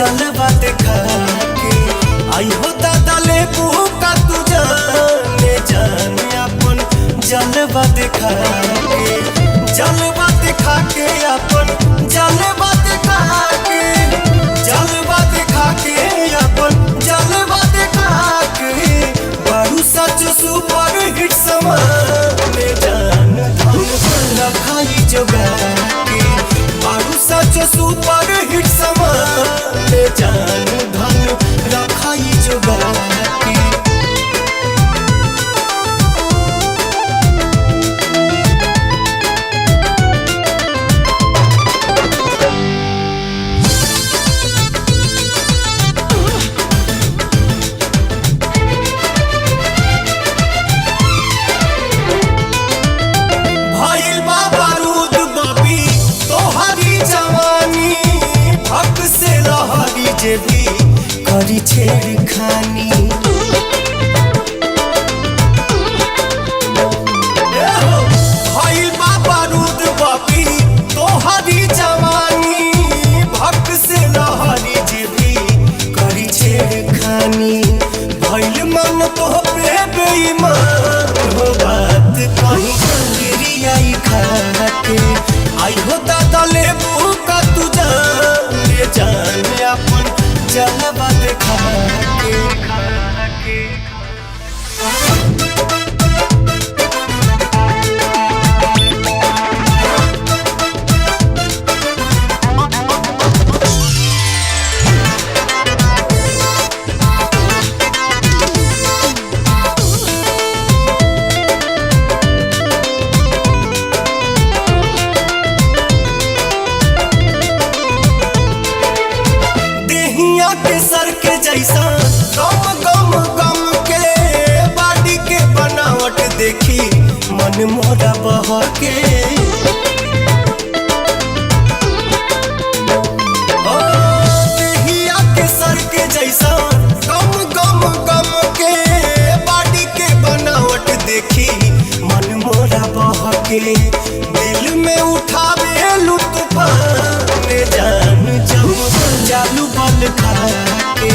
जलवा देखा के आई हो दादा ले का तू जाने जाने अपन जलवा देखा के जलवा देखा के अपन जलवा देखा के जलवा देखा के अपन जलवा देखा के बारू सच सुपर हिट समाने जान रखाई जोगा के बारू सच सुपर हिट समाने जान धन रखाई जोगा के भी करी छेड़खानी भइल बा बारूद बापी तोहरी जवानी भक्त से लहरी जे भी करी छेड़खानी भइल मन तो पे बेईमान हो बात कहीं गिरियाई खाके आई हो दादा लेबू का तू जाने जाने अपन जलवा देखा के सर के जैसा गम गम गम के बाडी के बनावट देखी मन मोरा बहके देहिया के सर के जैसा गम गम गम के बाडी के बनावट देखी मन मोरा बहके दिल में उठावे लुत्फ जान जालू बल खा के